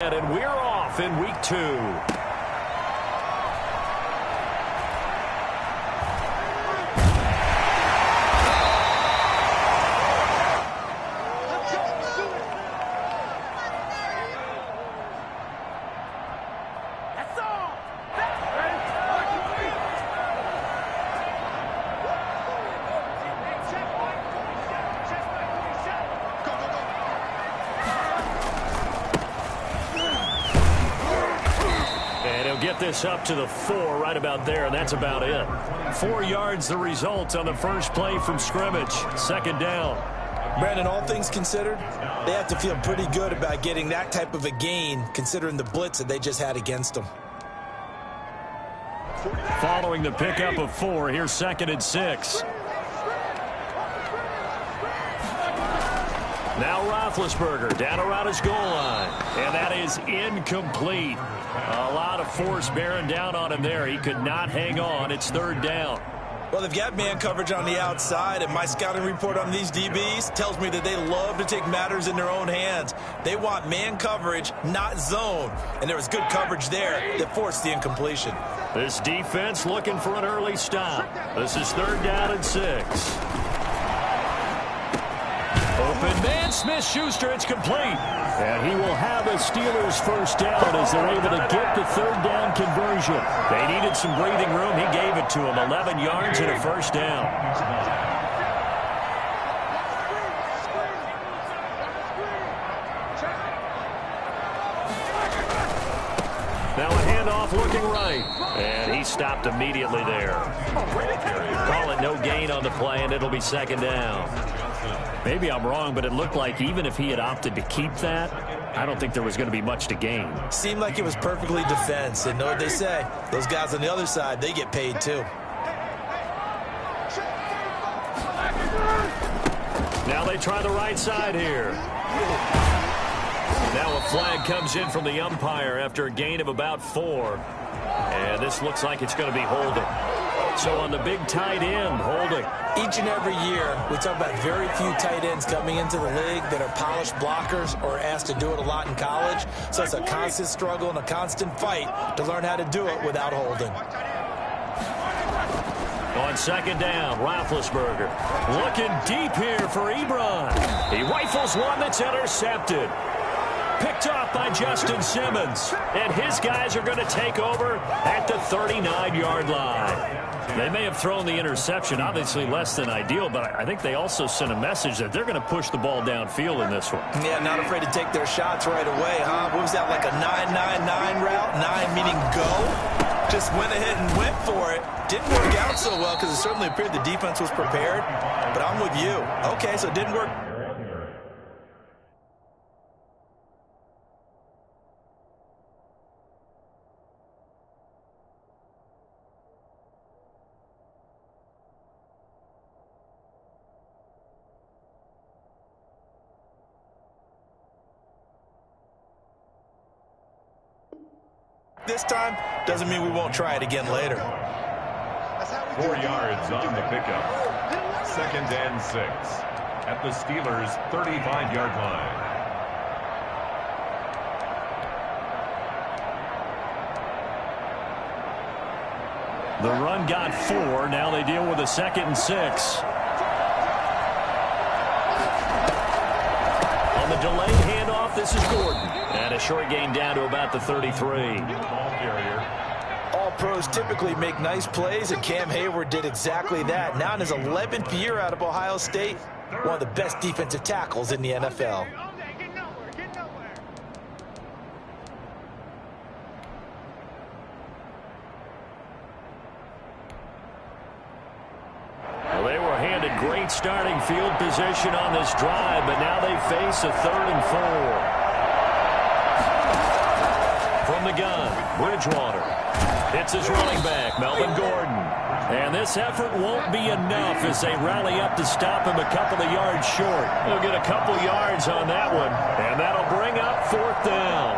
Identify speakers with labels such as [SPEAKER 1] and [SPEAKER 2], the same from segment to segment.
[SPEAKER 1] And we're off in week 2. Get this up to the 4 right about there, and that's about it. 4 yards the result on the first play from scrimmage. Second down.
[SPEAKER 2] Brandon, all things considered, they have to feel pretty good about getting that type of a gain considering the blitz that they just had against them.
[SPEAKER 1] Following the pickup of 4, here's 2nd and 6. Now Roethlisberger down around his goal line, and that is incomplete. A lot of force bearing down on him there. He could not hang on. It's 3rd down.
[SPEAKER 2] Well, they've got man coverage on the outside, and my scouting report on these DBs tells me that they love to take matters in their own hands. They want man coverage, not zone, and there was good coverage there that forced the incompletion.
[SPEAKER 1] This defense looking for an early stop. This is 3rd down and 6. Open man, Smith-Schuster, it's complete. And he will have a Steelers first down as they're able to get the 3rd down conversion. They needed some breathing room. He gave it to them. 11 yards and a first down. Now a handoff looking right. And he stopped immediately there. Call it no gain on the play, and it'll be 2nd down. Maybe I'm wrong, but it looked like even if he had opted to keep that, I don't think there was going to be much to gain.
[SPEAKER 2] Seemed like it was perfectly defense. And know what they say? Those guys on the other side, they get paid too.
[SPEAKER 1] Now they try the right side here. Now a flag comes in from the umpire after a gain of about 4. And this looks like it's going to be holding. So on the big tight end, holding.
[SPEAKER 2] Each and every year, we talk about very few tight ends coming into the league that are polished blockers or asked to do it a lot in college. So it's a constant struggle and a constant fight to learn how to do it without holding.
[SPEAKER 1] On 2nd down, Roethlisberger looking deep here for Ebron. He rifles one that's intercepted. Picked off by Justin Simmons. And his guys are going to take over at the 39-yard line. They may have thrown the interception, obviously less than ideal, but I think they also sent a message that they're going to push the ball downfield in this one.
[SPEAKER 2] Yeah, not afraid to take their shots right away, huh? What was that, like a 9-9-9 route? 9 meaning go? Just went ahead and went for it. Didn't work out so well because it certainly appeared the defense was prepared, but I'm with you. Okay, so it didn't work. This time doesn't mean we won't try it again later.
[SPEAKER 3] 4 yards on the pickup. 2nd and 6 at the Steelers' 35-yard line.
[SPEAKER 1] The run got 4. Now they deal with a 2nd and 6. On the delayed handoff, this is Gordon. And a short gain down to about the 33.
[SPEAKER 2] All pros typically make nice plays, and Cam Hayward did exactly that. Now in his 11th year out of Ohio State, one of the best defensive tackles in the NFL.
[SPEAKER 1] Well, they were handed great starting field position on this drive, but now they face a 3rd and 4. From the gun, Bridgewater hits his running back, Melvin Gordon. And this effort won't be enough as they rally up to stop him a couple of yards short. They'll get a couple yards on that one, and that'll bring up 4th down.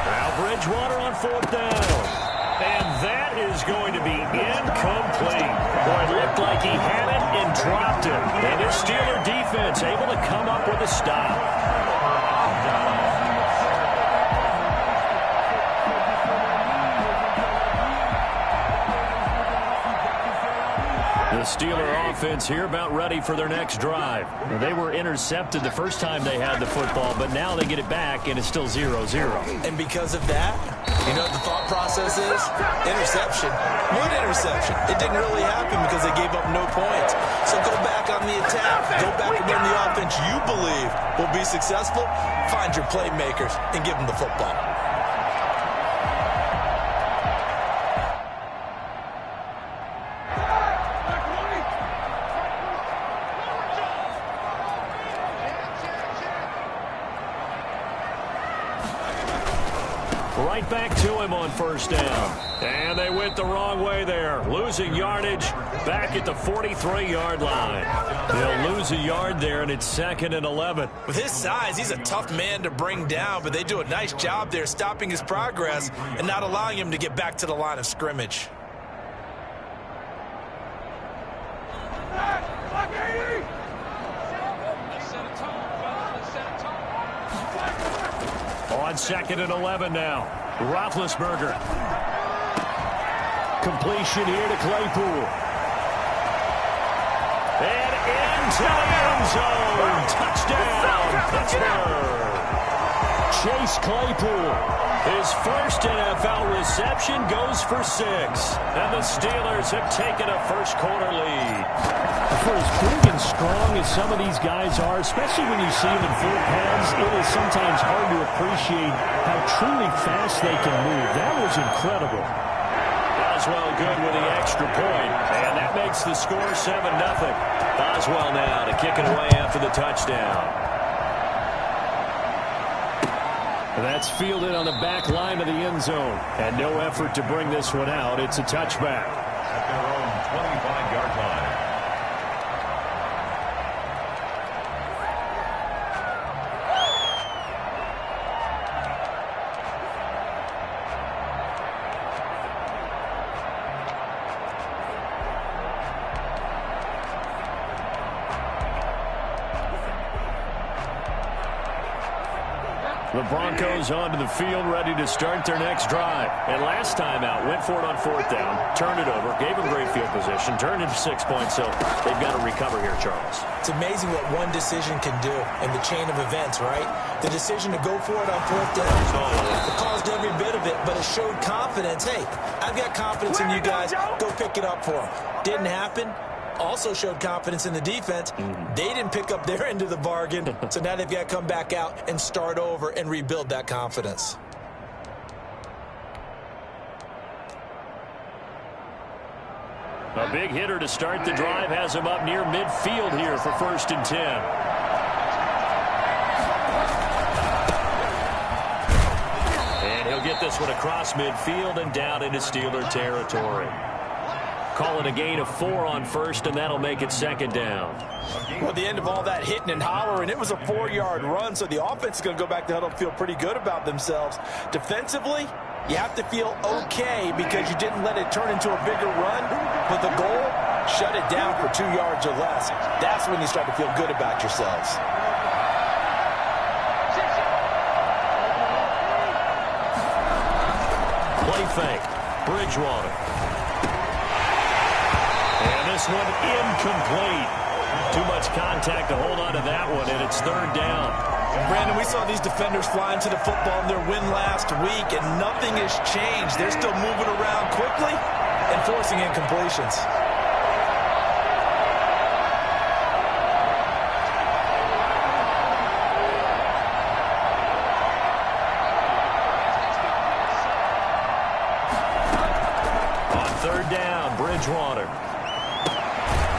[SPEAKER 1] Now Bridgewater on 4th down. And that is going to be incomplete. Boy, it looked like he had it and dropped it. And his Steeler defense able to come up with a stop. The Steeler offense here about ready for their next drive. They were intercepted the first time they had the football, but now they get it back, and it's still 0-0.
[SPEAKER 2] And because of that, you know what the thought process is? Interception. What interception? It didn't really happen because they gave up no points. So go back on the attack. Go back and run the offense you believe will be successful. Find your playmakers and give them the football.
[SPEAKER 1] Right back to him on first down. And they went the wrong way there. Losing yardage back at the 43-yard line. They'll lose a yard there, and it's 2nd and 11.
[SPEAKER 2] With his size, he's a tough man to bring down, but they do a nice job there stopping his progress and not allowing him to get back to the line of scrimmage.
[SPEAKER 1] On 2nd and 11 now. Roethlisberger. Completion here to Claypool. And into the end zone. Touchdown, Pittsburgh. Chase Claypool. His first NFL reception goes for 6. And the Steelers have taken a first-quarter lead. For as big and strong as some of these guys are, especially when you see them in full pads, it is sometimes hard to appreciate how truly fast they can move. That was incredible. Boswell good with the extra point, and that makes the score 7-0. Boswell now to kick it away after the touchdown. That's fielded on the back line of the end zone, and no effort to bring this one out. It's a touchback.
[SPEAKER 3] At their own 25-yard line.
[SPEAKER 1] The Broncos onto the field, ready to start their next drive. And last time out, went for it on 4th down, turned it over, gave them great field position, turned into 6 points, so they've got to recover here, Charles.
[SPEAKER 2] It's amazing what one decision can do in the chain of events, right? The decision to go for it on 4th down, it caused every bit of it, but it showed confidence. Hey, I've got confidence in you guys. Go pick it up for them. Didn't happen. Also showed confidence in the defense. They didn't pick up their end of the bargain, so now they've got to come back out and start over and rebuild that confidence.
[SPEAKER 1] A big hitter to start the drive has him up near midfield here for 1st and 10. And he'll get this one across midfield and down into Steeler territory. Call it a gain of 4 on 1st, and that'll make it 2nd down.
[SPEAKER 2] Well, at the end of all that hitting and hollering, it was a 4-yard run, so the offense is going to go back to huddle and feel pretty good about themselves. Defensively, you have to feel okay because you didn't let it turn into a bigger run, but the goal, shut it down for 2 yards or less. That's when you start to feel good about yourselves.
[SPEAKER 1] Play fake. Bridgewater. And this one incomplete. Too much contact to hold on to that one, and it's 3rd down.
[SPEAKER 2] Brandon, we saw these defenders fly into the football in their win last week, and nothing has changed. They're still moving around quickly and forcing incompletions.
[SPEAKER 1] On 3rd down, Bridgewater.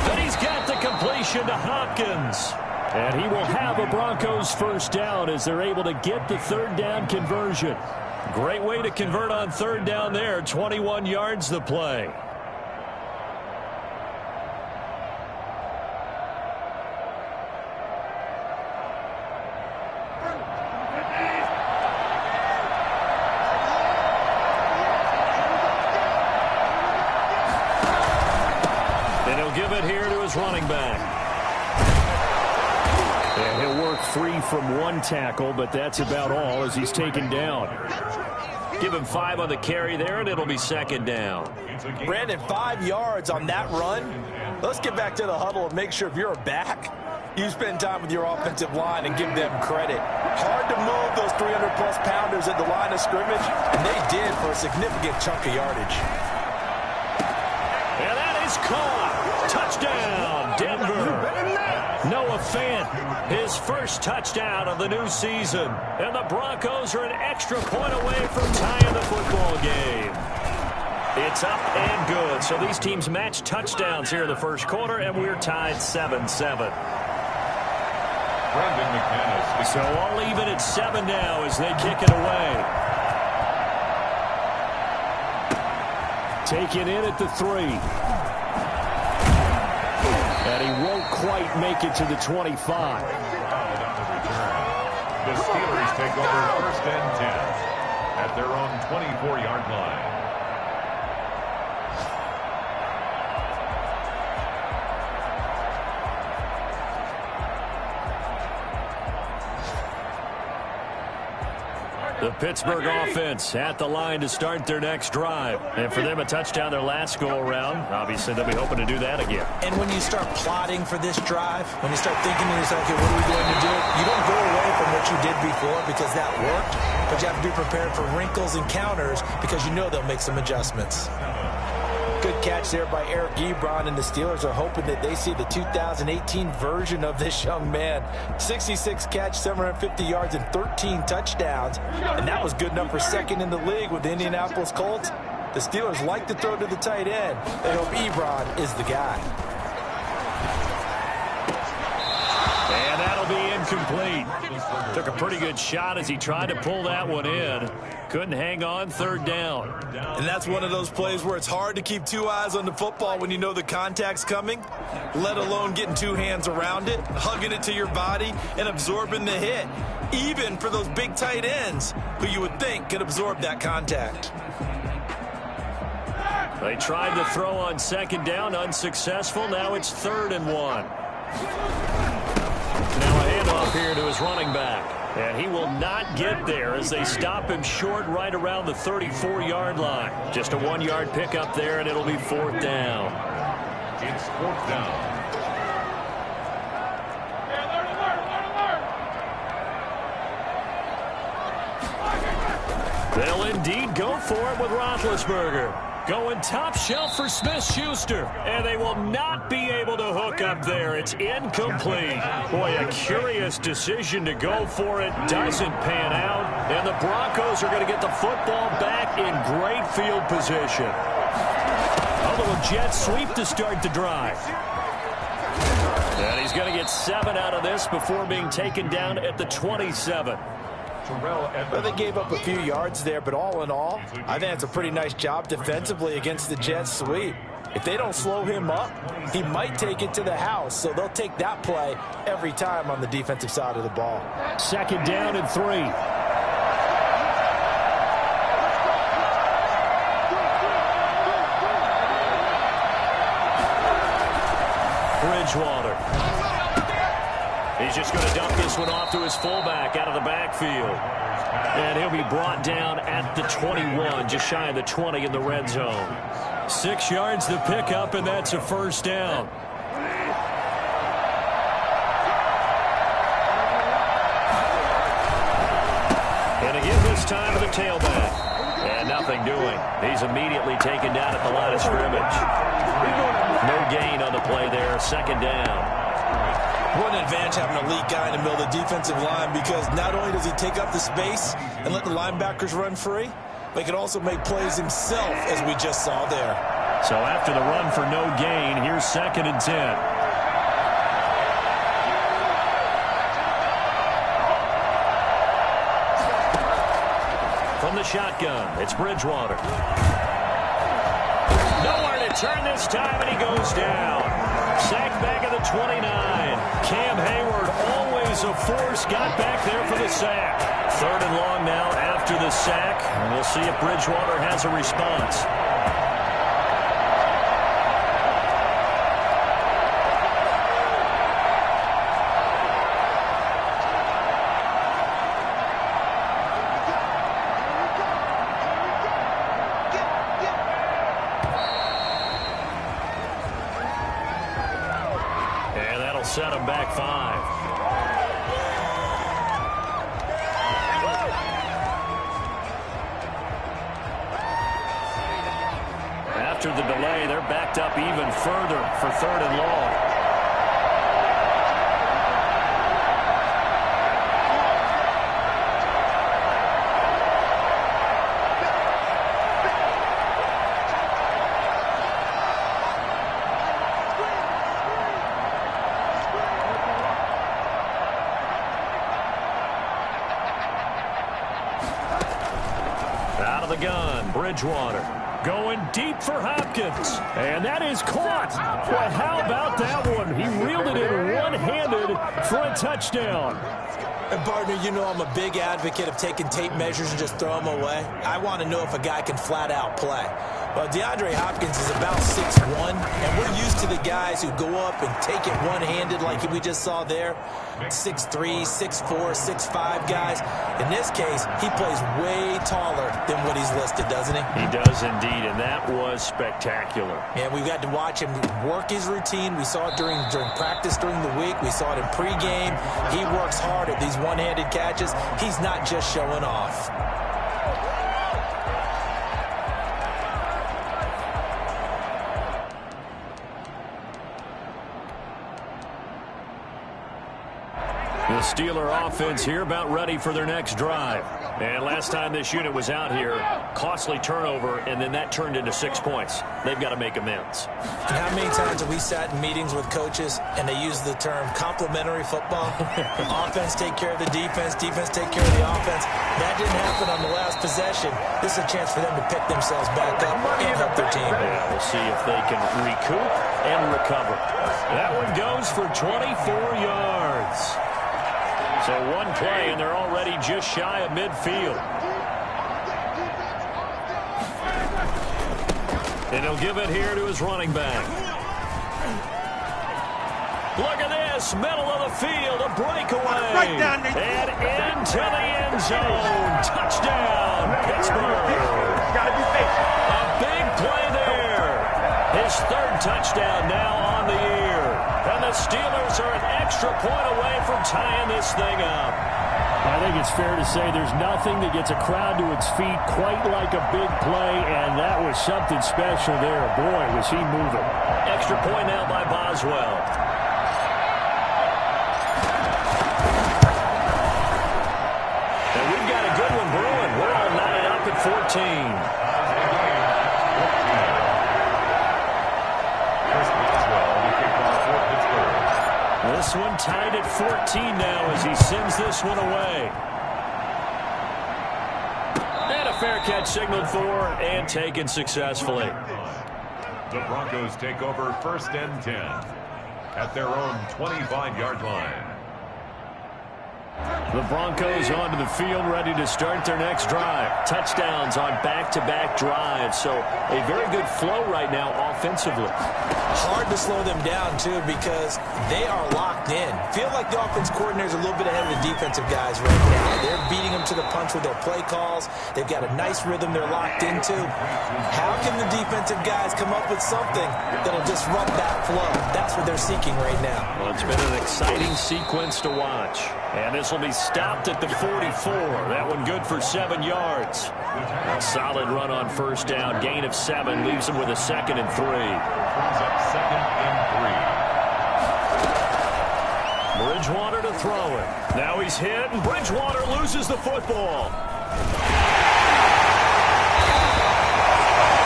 [SPEAKER 1] But he's got the completion to Hopkins. And he will have a Broncos 1st down as they're able to get the 3rd down conversion. Great way to convert on 3rd down there. 21 yards the play. He'll give it here to his running back. And he'll work free from one tackle, but that's about all as he's taken down. Give him 5 on the carry there, and it'll be second down.
[SPEAKER 2] Brandon, 5 yards on that run. Let's get back to the huddle and make sure if you're a back, you spend time with your offensive line and give them credit. Hard to move those 300-plus pounders at the line of scrimmage, and they did for a significant chunk of yardage.
[SPEAKER 1] And that is caught. Touchdown, Denver. Noah Fant, his first touchdown of the new season. And the Broncos are an extra point away from tying the football game. It's up and good. So these teams match touchdowns here in the first quarter, and we're tied 7-7. So all even at 7 now as they kick it away. Taken in at the 3. And he won't quite make it to the 25.
[SPEAKER 3] The Steelers take over 1st and 10 at their own 24-yard line.
[SPEAKER 1] The Pittsburgh offense at the line to start their next drive. And for them, a touchdown their last go-around. Obviously, they'll be hoping to do that again.
[SPEAKER 2] And when you start plotting for this drive, when you start thinking to yourself, okay, what are we going to do? You don't go away from what you did before because that worked, but you have to be prepared for wrinkles and counters because you know they'll make some adjustments. Good catch there by Eric Ebron, and the Steelers are hoping that they see the 2018 version of this young man. 66 catch, 750 yards, and 13 touchdowns. And that was good enough for second in the league with the Indianapolis Colts. The Steelers like to throw to the tight end. They hope Ebron is the guy.
[SPEAKER 1] And that'll be incomplete. Took a pretty good shot as he tried to pull that one in. Couldn't hang on, 3rd down.
[SPEAKER 2] And that's one of those plays where it's hard to keep 2 eyes on the football when you know the contact's coming, let alone getting 2 hands around it, hugging it to your body, and absorbing the hit, even for those big tight ends who you would think could absorb that contact.
[SPEAKER 1] They tried to throw on 2nd down, unsuccessful. Now it's 3rd and 1. Now a handoff here to his running back. And he will not get there as they stop him short right around the 34-yard line. Just a 1-yard pickup there, and it'll be 4th down.
[SPEAKER 3] It's 4th down.
[SPEAKER 1] They'll indeed go for it with Roethlisberger. Going top shelf for Smith-Schuster. And they will not be able to hook up there. It's incomplete. Boy, a curious decision to go for it. Doesn't pan out. And the Broncos are going to get the football back in great field position. A little jet sweep to start the drive. And he's going to get 7 out of this before being taken down at the 27.
[SPEAKER 2] Well, they gave up a few yards there, but all in all, I think it's a pretty nice job defensively against the jet sweep. If they don't slow him up, he might take it to the house, so they'll take that play every time on the defensive side of the ball.
[SPEAKER 1] 2nd down and 3. Bridgewater. He's just going to dump this one off to his fullback out of the backfield. And he'll be brought down at the 21, just shy of the 20 in the red zone. 6 yards to pick up, and that's a 1st down. And again this time to the tailback. And nothing doing. He's immediately taken down at the line of scrimmage. No gain on the play there, 2nd down.
[SPEAKER 2] What an advantage having an elite guy in the middle of the defensive line, because not only does he take up the space and let the linebackers run free, but he can also make plays himself, as we just saw there.
[SPEAKER 1] So after the run for no gain, here's 2nd and 10. From the shotgun, it's Bridgewater. Nowhere to turn this time, and he goes down. Sacked back at the 29. Cam Hayward, always a force, got back there for the sack. 3rd and long now after the sack. And we'll see if Bridgewater has a response. set them back 5. After the delay, they're backed up even further for 3rd and long. Out of the gun, Bridgewater. Going deep for Hopkins. And that is caught. Well, how about that one? He reeled it in one-handed for a touchdown.
[SPEAKER 2] And, partner, you know I'm a big advocate of taking tape measures and just throw them away. I want to know if a guy can flat-out play. Well, DeAndre Hopkins is about 6'1", and we're used to the guys who go up and take it one-handed like we just saw there. 6'3", 6'4", 6'5" guys. In this case, he plays way taller than what he's listed, doesn't he?
[SPEAKER 1] He does indeed, and that was spectacular.
[SPEAKER 2] And we've got to watch him work his routine. We saw it during practice during the week. We saw it in pregame. He works hard at these one-handed catches. He's not just showing off.
[SPEAKER 1] The Steeler offense here about ready for their next drive. And last time this unit was out here, costly turnover, and then that turned into 6 points. They've got to make amends.
[SPEAKER 2] And how many times have we sat in meetings with coaches and they use the term complementary football? Offense take care of the defense, defense take care of the offense. That didn't happen on the last possession. This is a chance for them to pick themselves back up and help their team.
[SPEAKER 1] Yeah, we'll see if they can recoup and recover. That one goes for 24 yards. So one play, and they're already just shy of midfield. And he'll give it here to his running back. Look at this, middle of the field, a breakaway.
[SPEAKER 4] Right down there.
[SPEAKER 1] And into the end zone. Touchdown, Pittsburgh.
[SPEAKER 4] Gotta be patient.
[SPEAKER 1] A big play there. His 3rd touchdown now on the year. And the Steelers are an extra point away from tying this thing up.
[SPEAKER 5] I think it's fair to say there's nothing that gets a crowd to its feet quite like a big play, and that was something special there. Boy, was he moving.
[SPEAKER 1] Extra point now by Boswell. And we've got a good one brewing. We're all knotted up at 14. This one tied at 14 now as he sends this one away. And a fair catch signaled for and taken successfully.
[SPEAKER 3] The Broncos take over 1st and 10 at their own 25-yard line.
[SPEAKER 1] The Broncos onto the field, ready to start their next drive. Touchdowns on back-to-back drives, so a very good flow right now offensively.
[SPEAKER 2] Hard to slow them down, too, because they are locked in. Feel like the offense coordinator's a little bit ahead of the defensive guys right now. They're beating them to the punch with their play calls. They've got a nice rhythm they're locked into. How can the defensive guys come up with something that'll disrupt that flow? That's what they're seeking right now.
[SPEAKER 1] Well, it's been an exciting sequence to watch. And this will be stopped at the 44. That one good for 7 yards. A solid run on 1st down. Gain of 7 leaves him with a 2nd and 3.
[SPEAKER 3] Brings up 2nd and 3.
[SPEAKER 1] Bridgewater to throw it. Now he's hit, and Bridgewater loses the football.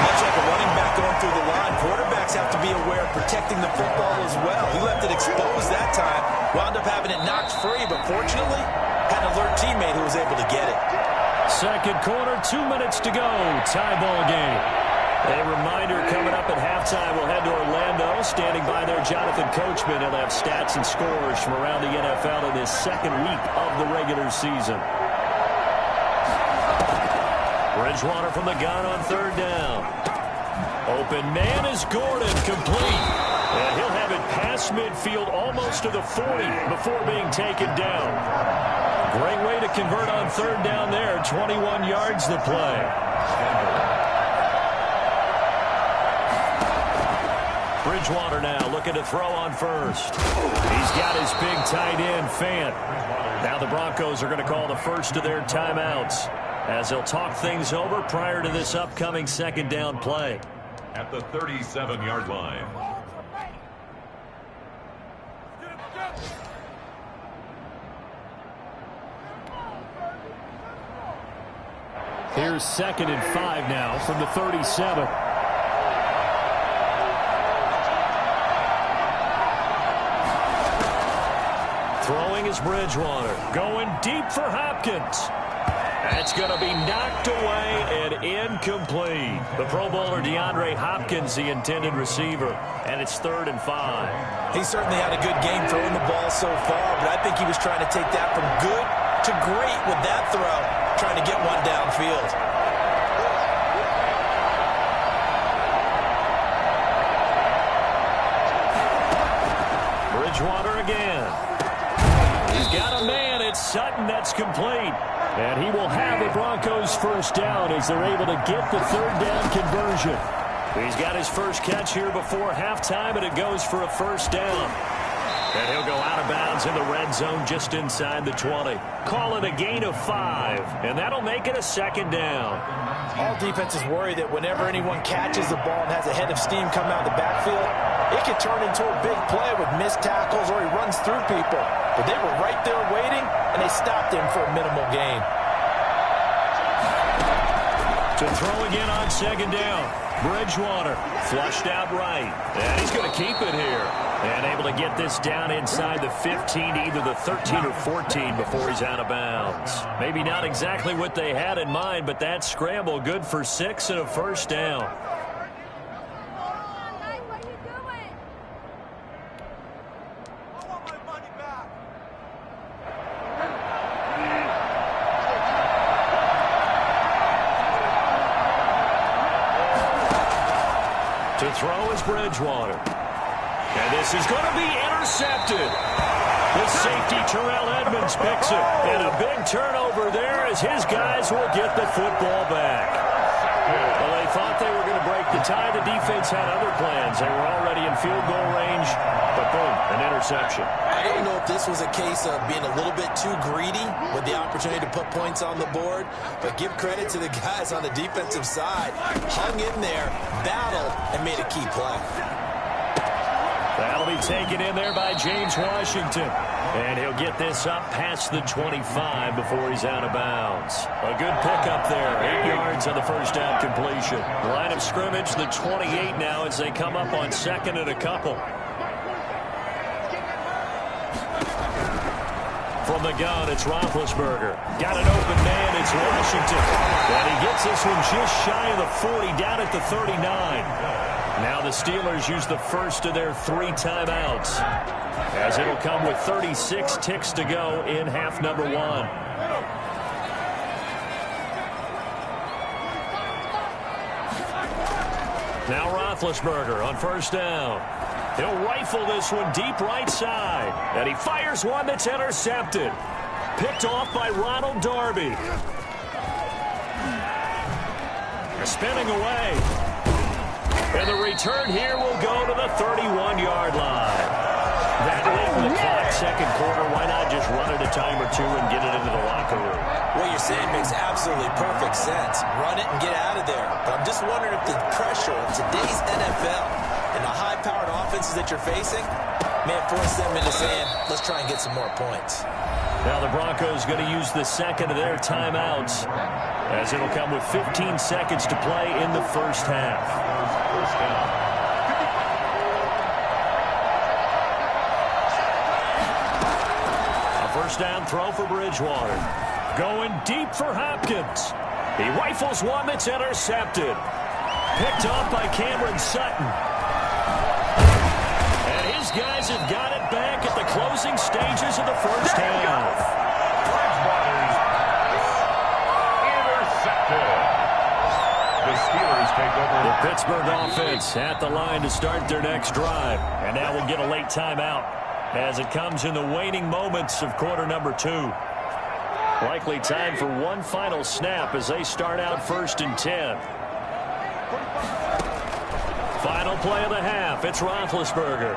[SPEAKER 2] Much like a running back going through the line, quarterbacks have to be aware of protecting the football as well. He left it exposed that time, wound up having it knocked free, but fortunately, had an alert teammate who was able to get it.
[SPEAKER 1] Second quarter, 2 minutes to go. Tie ball game. A reminder coming up at halftime, we'll head to Orlando. Standing by there, Jonathan Coachman. He'll have stats and scores from around the NFL in this 2nd week of the regular season. Bridgewater from the gun on 3rd down. Open man is Gordon, complete. And he'll have it past midfield almost to the 40 before being taken down. Great way to convert on 3rd down there. 21 yards to play. Bridgewater now looking to throw on first. He's got his big tight end, Fant. Now the Broncos are going to call the first of their timeouts as they'll talk things over prior to this upcoming second down play.
[SPEAKER 3] At the 37-yard line.
[SPEAKER 5] Here's 2nd and 5 now from the 37.
[SPEAKER 1] Throwing is Bridgewater. Going deep for Hopkins. That's going to be knocked away and incomplete. The Pro Bowler DeAndre Hopkins, the intended receiver, and it's 3rd and 5.
[SPEAKER 2] He certainly had a good game throwing the ball so far, but I think he was trying to take that from good to great with that throw, trying to get one downfield.
[SPEAKER 1] Bridgewater again. He's got a man. It's Sutton. That's complete. And he will have the Broncos first down as they're able to get the 3rd down conversion. He's got his first catch here before halftime, and it goes for a first down. And he'll go out of bounds in the red zone just inside the 20. Call it a gain of 5, and that'll make it a 2nd down.
[SPEAKER 2] All defenses worry that whenever anyone catches the ball and has a head of steam come out of the backfield, it can turn into a big play with missed tackles or he runs through people. But they were right there waiting, and they stopped him for a minimal gain.
[SPEAKER 1] To throw again on 2nd down. Bridgewater flushed out right. And he's going to keep it here. And able to get this down inside the 15, either the 13 or 14 before he's out of bounds. Maybe not exactly what they had in mind, but that scramble good for 6 and a first down. To throw is Bridgewater. And this is going to be intercepted. The safety, Terrell Edmonds, picks it. And a big turnover there as his guys will get the football back. Well, they thought they were going to break the tie. The defense had other plans. They were already in field goal range. But boom, an interception.
[SPEAKER 2] I don't know if this was a case of being a little bit too greedy with the opportunity to put points on the board. But give credit to the guys on the defensive side. Hung in there, battled, and made a key play.
[SPEAKER 1] That'll be taken in there by James Washington. And he'll get this up past the 25 before he's out of bounds. A good pickup there. 8 yards on the first down completion. Line of scrimmage, the 28 now as they come up on 2nd and a couple. From the gun, it's Roethlisberger. Got an open man, it's Washington. And he gets this one just shy of the 40, down at the 39. Now the Steelers use the first of their 3 timeouts, as it'll come with 36 ticks to go in half number 1. Now Roethlisberger on first down. He'll rifle this one deep right side. And he fires one that's intercepted. Picked off by Ronald Darby. Spinning away. And the return here will go to the 31-yard line. That late in the clock, second quarter, why not just run it a time or two and get it into the locker room?
[SPEAKER 2] What you're saying makes absolutely perfect sense. Run it and get out of there. But I'm just wondering if the pressure of today's NFL and the high-powered offenses that you're facing may have forced them into saying, let's try and get some more points.
[SPEAKER 1] Now the Broncos going to use the second of their timeouts, as it'll come with 15 seconds to play in the first half.
[SPEAKER 3] First down.
[SPEAKER 1] A first down throw for Bridgewater. Going deep for Hopkins. He rifles one that's intercepted. Picked off by Cameron Sutton. And his guys have got it back at the closing stages of the first half.
[SPEAKER 3] Intercepted. The Steelers take over.
[SPEAKER 1] The Pittsburgh offense at the line to start their next drive. And now we'll get a late timeout as it comes in the waning moments of quarter number 2. Likely time for one final snap as they start out 1st and 10. Final play of the half. It's Roethlisberger.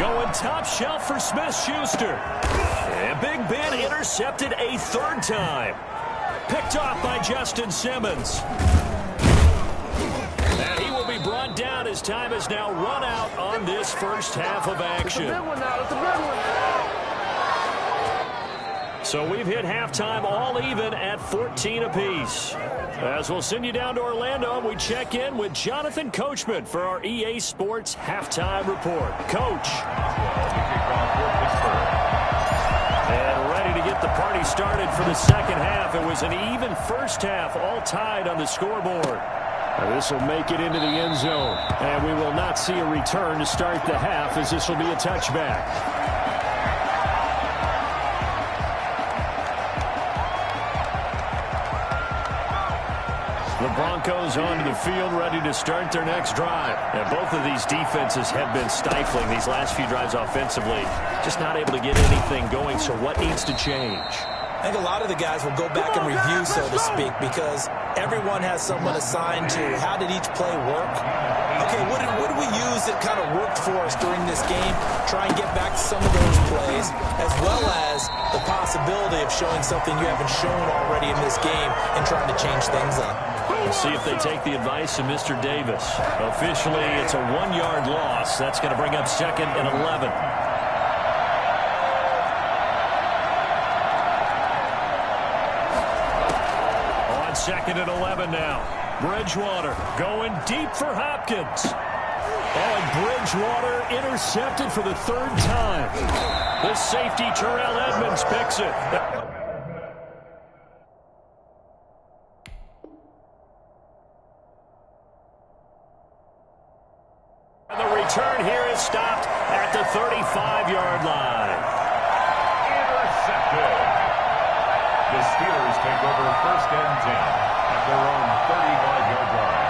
[SPEAKER 1] Going top shelf for Smith-Schuster. And Big Ben intercepted a third time. Picked off by Justin Simmons. And he will be brought down as time has now run out on this first half of action.
[SPEAKER 4] It's a big one now. It's a big one.
[SPEAKER 1] So we've hit halftime all even at 14 apiece. As we'll send you down to Orlando, we check in with Jonathan Coachman for our EA Sports Halftime Report. Coach. And ready to get the party started for the second half. It was an even first half, all tied on the scoreboard. This will make it into the end zone. And we will not see a return to start the half, as this will be a touchback. The Broncos onto the field, ready to start their next drive. And both of these defenses have been stifling these last few drives offensively. Just not able to get anything going, so what needs to change?
[SPEAKER 2] I think a lot of the guys will go back and review, so to speak, because everyone has someone assigned to how did each play work. Okay, what did we use that kind of worked for us during this game? Try and get back to some of those plays, as well as the possibility of showing something you haven't shown already in this game and trying to change things up.
[SPEAKER 1] We'll see if they take the advice of Mr. Davis. Officially, it's a 1-yard loss. That's going to bring up 2nd and 11. On 2nd and 11 now. Bridgewater going deep for Hopkins. And Bridgewater intercepted for the third time. The safety, Terrell Edmonds, picks it. And the return here is stopped at the 35-yard line.
[SPEAKER 3] Intercepted. The Steelers take over 1st and 10 at their own 35-yard line.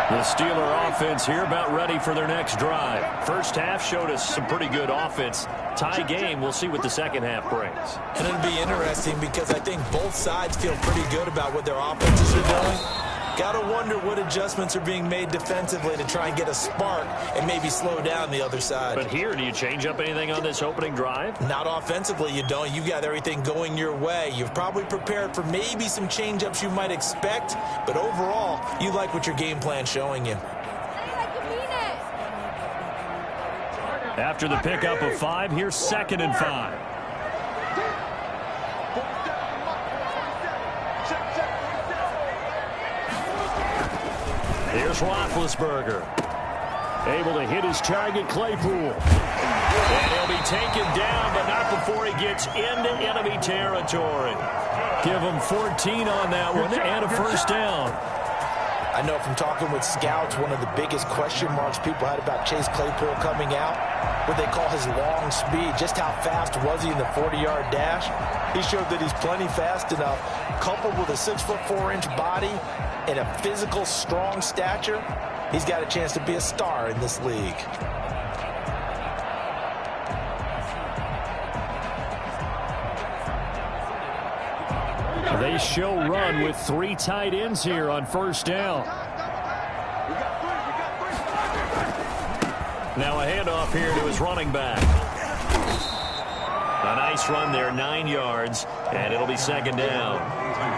[SPEAKER 1] The Steeler offense here about ready for their next drive. First half showed us some pretty good offense. Tie game, we'll see what the second half brings.
[SPEAKER 2] And it'll be interesting because I think both sides feel pretty good about what their offenses are doing. Got to wonder what adjustments are being made defensively to try and get a spark and maybe slow down the other side.
[SPEAKER 1] But here, do you change up anything on this opening drive?
[SPEAKER 2] Not offensively, you don't. You've got everything going your way. You've probably prepared for maybe some change-ups you might expect, but overall, you like what your game plan's showing you.
[SPEAKER 1] After the pickup of 5, here's 2nd and 5. Here's Roethlisberger. Able to hit his target, Claypool. And he'll be taken down, but not before he gets into enemy territory. Give him 14 on that one and a first down.
[SPEAKER 2] I know from talking with scouts, one of the biggest question marks people had about Chase Claypool coming out, what they call his long speed. Just how fast was he in the 40-yard dash? He showed that he's plenty fast enough, coupled with a 6'4" body and a physical, strong stature. He's got a chance to be a star in this league.
[SPEAKER 5] They show run with 3 tight ends here on first down.
[SPEAKER 1] Now a handoff here to his running back. A nice run there, 9 yards, and it'll be 2nd down.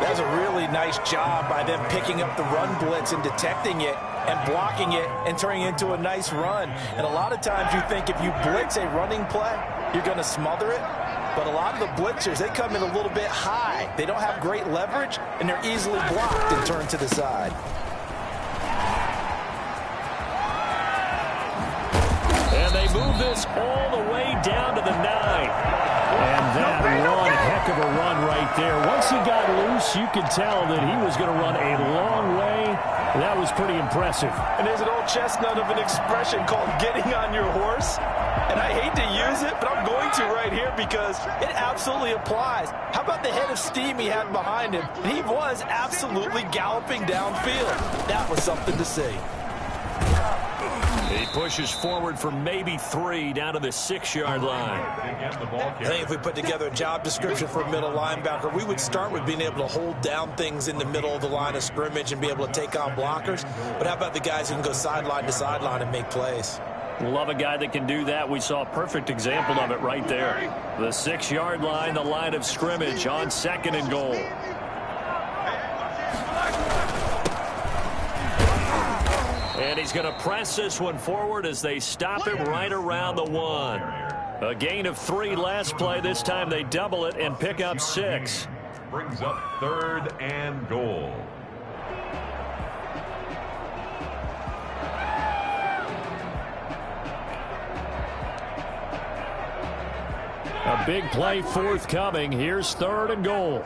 [SPEAKER 2] That's a really nice job by them picking up the run blitz and detecting it and blocking it and turning it into a nice run. And a lot of times you think if you blitz a running play, you're going to smother it. But a lot of the blitzers, they come in a little bit high. They don't have great leverage, and they're easily blocked and turned to the side.
[SPEAKER 1] And they move this all the way down to the 9.
[SPEAKER 5] And that one heck of a run right there. Once he got loose, you could tell that he was going to run a long way. That was pretty impressive.
[SPEAKER 2] And there's an old chestnut of an expression called getting on your horse. And I hate to use it, but I'm going to right here because it absolutely applies. How about the head of steam he had behind him? He was absolutely galloping downfield. That was something to see.
[SPEAKER 1] He pushes forward for maybe 3 down to the 6-yard line.
[SPEAKER 2] I think if we put together a job description for a middle linebacker, we would start with being able to hold down things in the middle of the line of scrimmage and be able to take on blockers. But how about the guys who can go sideline to sideline and make plays?
[SPEAKER 1] Love a guy that can do that. We saw a perfect example of it right there. The 6-yard line, the line of scrimmage on 2nd and goal. And he's going to press this one forward as they stop him right around the 1. A gain of 3 last play. This time they double it and pick up 6.
[SPEAKER 3] Brings up 3rd and goal.
[SPEAKER 5] A big play forthcoming. Here's 3rd and goal.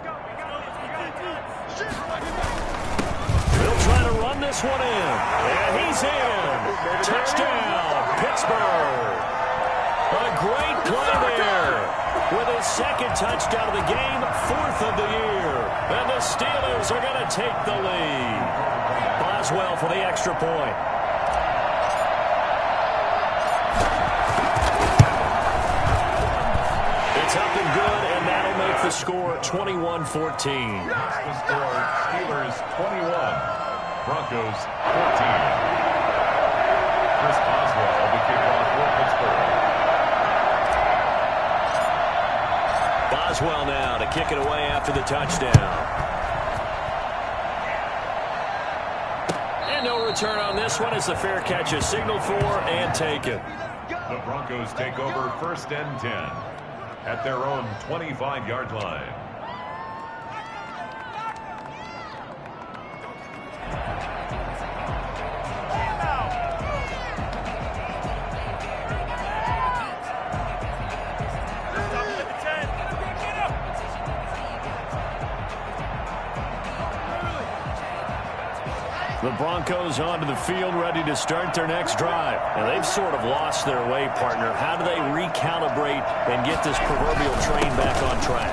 [SPEAKER 1] They'll try to run this one in. And he's in. Touchdown, Pittsburgh. A great play there. With his 2nd touchdown of the game, 4th of the year. And the Steelers are going to take the lead. Boswell for the extra point. It's up and good, and that'll make the score 21-14.
[SPEAKER 3] The score, Steelers 21, Broncos 14. Chris Boswell, the kickoff for Pittsburgh.
[SPEAKER 1] Boswell now to kick it away after the touchdown. And no return on this one as the fair catch is signaled for and taken.
[SPEAKER 3] The Broncos take over 1st and 10 at their own 25-yard line.
[SPEAKER 5] The Broncos onto the field, ready to start their next drive.
[SPEAKER 1] And they've sort of lost their way, partner. How do they recalibrate and get this proverbial train back on track?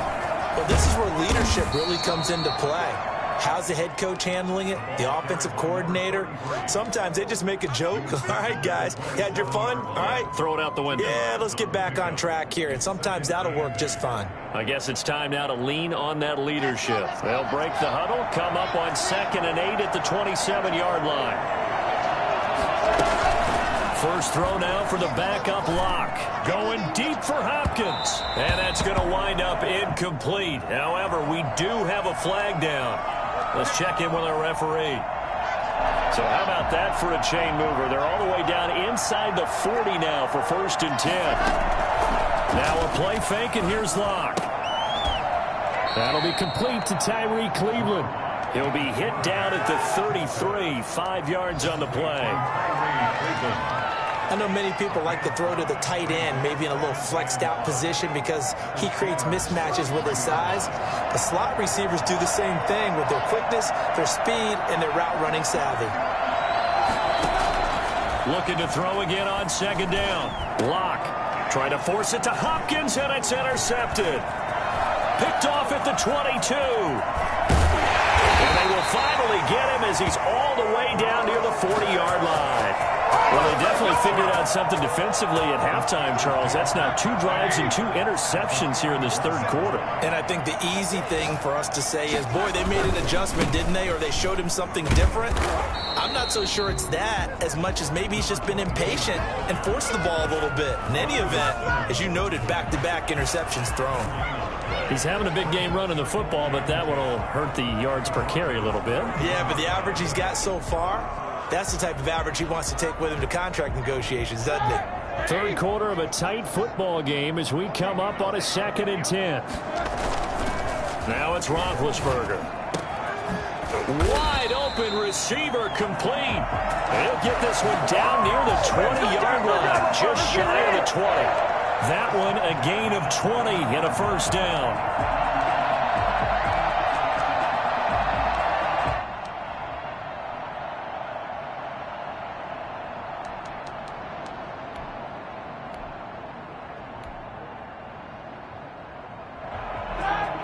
[SPEAKER 2] Well, this is where leadership really comes into play. How's the head coach handling it? The offensive coordinator? Sometimes they just make a joke. All right, guys, you had your fun? All right.
[SPEAKER 1] Throw it out the window.
[SPEAKER 2] Yeah, let's get back on track here. And sometimes that'll work just fine.
[SPEAKER 1] I guess it's time now to lean on that leadership. They'll break the huddle, come up on 2nd and 8 at the 27-yard line. First throw now for the backup lock. Going deep for Hopkins. And that's going to wind up incomplete. However, we do have a flag down. Let's check in with our referee. So how about that for a chain mover? They're all the way down inside the 40 now for 1st and 10. Now a play fake, and here's Locke.
[SPEAKER 5] That'll be complete to Tyree Cleveland.
[SPEAKER 1] He'll be hit down at the 33, 5 yards on the play.
[SPEAKER 2] I know many people like to throw to the tight end, maybe in a little flexed out position because he creates mismatches with his size. The slot receivers do the same thing with their quickness, their speed, and their route running savvy.
[SPEAKER 1] Looking to throw again on 2nd down. Locke trying to force it to Hopkins, and it's intercepted. Picked off at the 22. And they will finally get him as he's all the way down near the 40-yard line. Well, they definitely figured out something defensively at halftime, Charles. That's now 2 drives and 2 interceptions here in this 3rd quarter.
[SPEAKER 2] And I think the easy thing for us to say is, boy, they made an adjustment, didn't they? Or they showed him something different. I'm not so sure it's that as much as maybe he's just been impatient and forced the ball a little bit. In any event, as you noted, back-to-back interceptions thrown.
[SPEAKER 5] He's having a big game running the football, but that one will hurt the yards per carry a little bit.
[SPEAKER 2] Yeah, but the average he's got so far, that's the type of average he wants to take with him to contract negotiations, doesn't it?
[SPEAKER 5] 3rd quarter of a tight football game as we come up on a 2nd and 10.
[SPEAKER 1] Now it's Roethlisberger. Wide open receiver complete. He'll get this one down near the 20-yard line, just shy of the 20. That one a gain of 20 and a 1st down.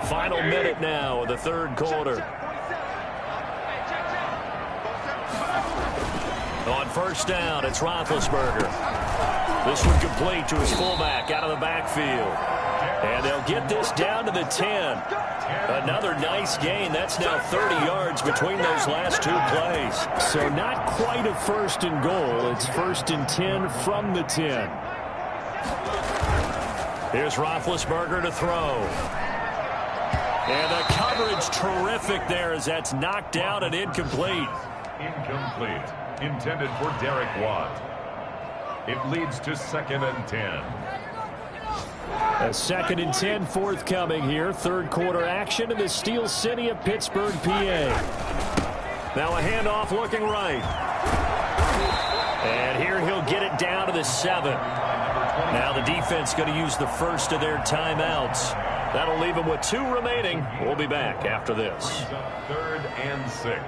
[SPEAKER 1] Final minute now of the 3rd quarter. On first down, it's Roethlisberger. This one complete to his fullback out of the backfield. And they'll get this down to the 10. Another nice gain. That's now 30 yards between those last two plays.
[SPEAKER 5] So not quite a first and goal. It's first and 10 from the 10.
[SPEAKER 1] Here's Roethlisberger to throw. And the coverage terrific there as that's knocked down and incomplete.
[SPEAKER 3] Incomplete. Intended for Derek Watt. It leads to 2nd and 10.
[SPEAKER 5] A 2nd and 10 forthcoming here. Third quarter action in the Steel City of Pittsburgh, PA.
[SPEAKER 1] Now a handoff looking right. And here he'll get it down to the 7. Now the defense going to use the first of their timeouts. That'll leave them with 2 remaining. We'll be back after this.
[SPEAKER 3] 3rd and 6.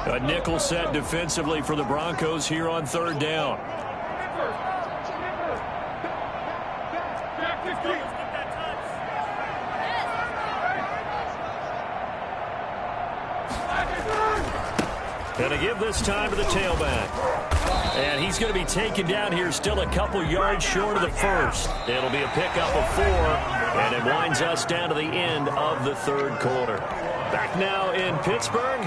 [SPEAKER 1] A nickel set defensively for the Broncos here on 3rd down. Going to give this time to the tailback. And he's going to be taken down here still a couple yards short of the first. It'll be a pickup of 4, and it winds us down to the end of the 3rd quarter. Back now in Pittsburgh.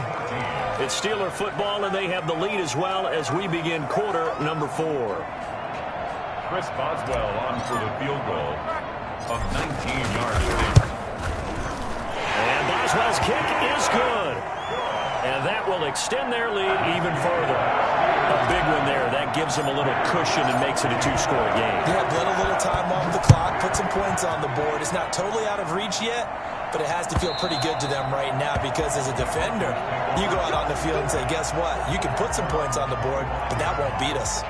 [SPEAKER 1] It's Steeler football, and they have the lead as well as we begin quarter number 4.
[SPEAKER 3] Chris Boswell on for the field goal of 19 yards.
[SPEAKER 1] And Boswell's kick is good. And that will extend their lead even further. A big one there. That gives them a little cushion and makes it a 2-score game.
[SPEAKER 2] Yeah, let a little time off the clock, put some points on the board. It's not totally out of reach yet, but it has to feel pretty good to them right now because as a defender, you go out on the field and say, guess what? You can put some points on the board, but that won't beat us.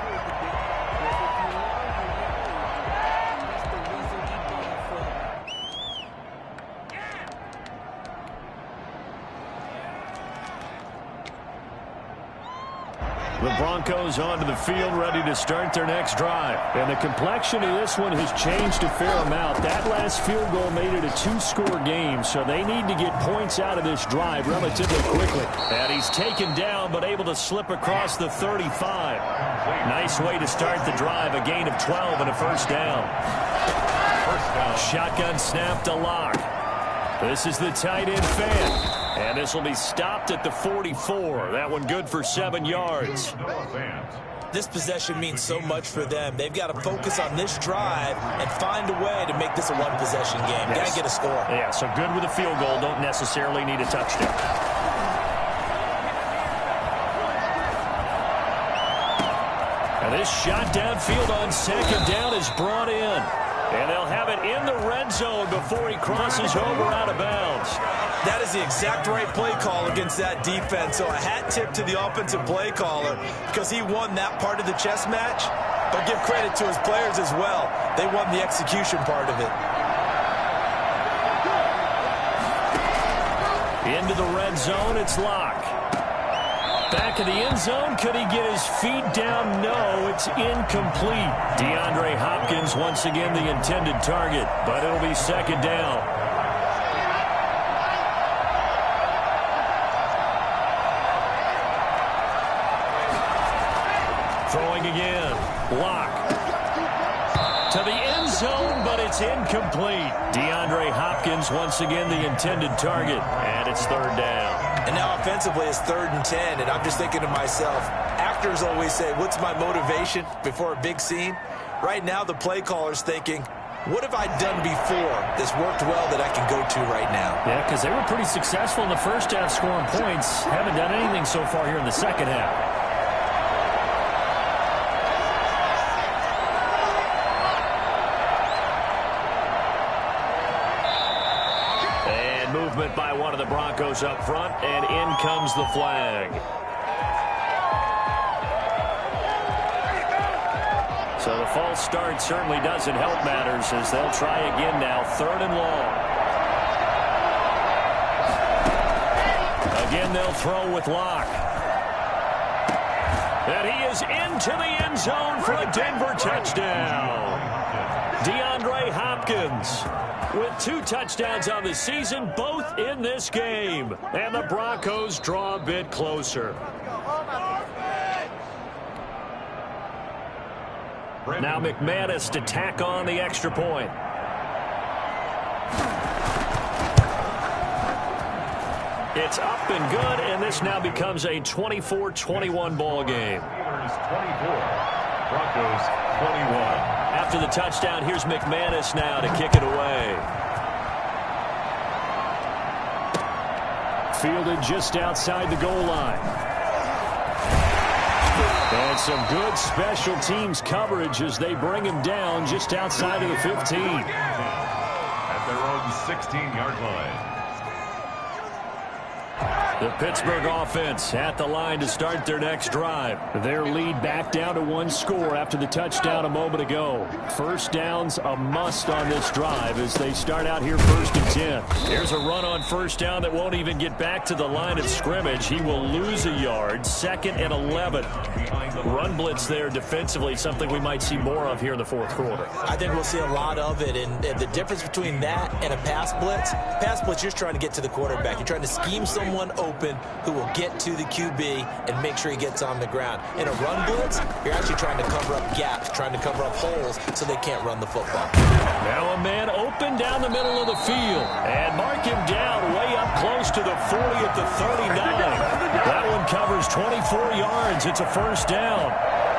[SPEAKER 5] The Broncos onto the field, ready to start their next drive. And the complexion of this one has changed a fair amount. That last field goal made it a 2-score game, so they need to get points out of this drive relatively quickly.
[SPEAKER 1] And he's taken down, but able to slip across the 35. Nice way to start the drive. A gain of 12 and a first down. Shotgun snap to Locke. This is the tight end fan. And this will be stopped at the 44. That one good for 7 yards.
[SPEAKER 2] This possession means so much for them. They've got to focus on this drive and find a way to make this a one-possession game.
[SPEAKER 1] Yes.
[SPEAKER 2] Got to get a score.
[SPEAKER 1] Yeah, so good with a field goal. Don't necessarily need a touchdown. And this shot downfield on 2nd down is brought in. And they'll have it in the red zone before he crosses over out of bounds.
[SPEAKER 2] That is the exact right play call against that defense. So a hat tip to the offensive play caller because he won that part of the chess match. But give credit to his players as well. They won the execution part of it.
[SPEAKER 1] Into the red zone, it's Locke. Back of the end zone, could he get his feet down? No, it's incomplete. DeAndre Hopkins once again the intended target, but it'll be 2nd down. Throwing again, Locke. To the end zone, but it's incomplete. DeAndre Hopkins once again the intended target, and it's 3rd down.
[SPEAKER 2] And now offensively it's 3rd and 10, and I'm just thinking to myself, actors always say, what's my motivation before a big scene? Right now the play caller's thinking, what have I done before that's worked well that I can go to right now?
[SPEAKER 5] Yeah, because they were pretty successful in the first half scoring points. Haven't done anything so far here in the second half.
[SPEAKER 1] Movement by one of the Broncos up front, and in comes the flag. So the false start certainly doesn't help matters as they'll try again now, 3rd and long. Again, they'll throw with Locke. And he is into the end zone for a Denver touchdown. DeAndre Hopkins with 2 touchdowns on the season, both in this game. And the Broncos draw a bit closer. Now McManus to tack on the extra point. It's up and good, and this now becomes a 24-21 ball game.
[SPEAKER 3] Steelers 24, Broncos 21.
[SPEAKER 1] After the touchdown, here's McManus now to kick it away. Fielded just outside the goal line. And some good special teams coverage as they bring him down just outside of the 15.
[SPEAKER 3] At their own 16-yard line.
[SPEAKER 1] The Pittsburgh offense at the line to start their next drive. Their lead back down to one score after the touchdown a moment ago. First down's a must on this drive as they start out here 1st and 10. Here's a run on first down that won't even get back to the line of scrimmage. He will lose a yard. 2nd and 11. Run blitz there defensively, something we might see more of here in the fourth quarter.
[SPEAKER 2] I think we'll see a lot of it, and the difference between that and a pass blitz, you're just trying to get to the quarterback. You're trying to scheme someone open who will get to the QB and make sure he gets on the ground. In a run blitz, you're actually trying to cover up gaps, trying to cover up holes so they can't run the football.
[SPEAKER 1] Now a man open down the middle of the field, and mark him down way up close to the 40 at the 39. That one covers 24 yards. It's a first down.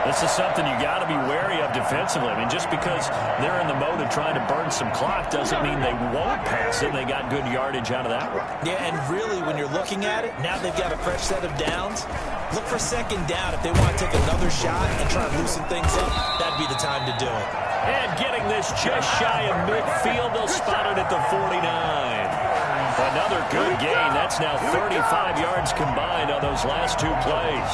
[SPEAKER 1] This is something you got to be wary of defensively. I mean, just because they're in the mode of trying to burn some clock doesn't mean they won't pass it. They got good yardage out of that one.
[SPEAKER 2] Yeah, and really, when you're looking at it, now they've got a fresh set of downs. Look for 2nd down. If they want to take another shot and try to loosen things up, that'd be the time to do it.
[SPEAKER 1] And getting this just shy of midfield, they'll spot it at the 49. Another good gain. That's now 35 yards combined on those last two plays.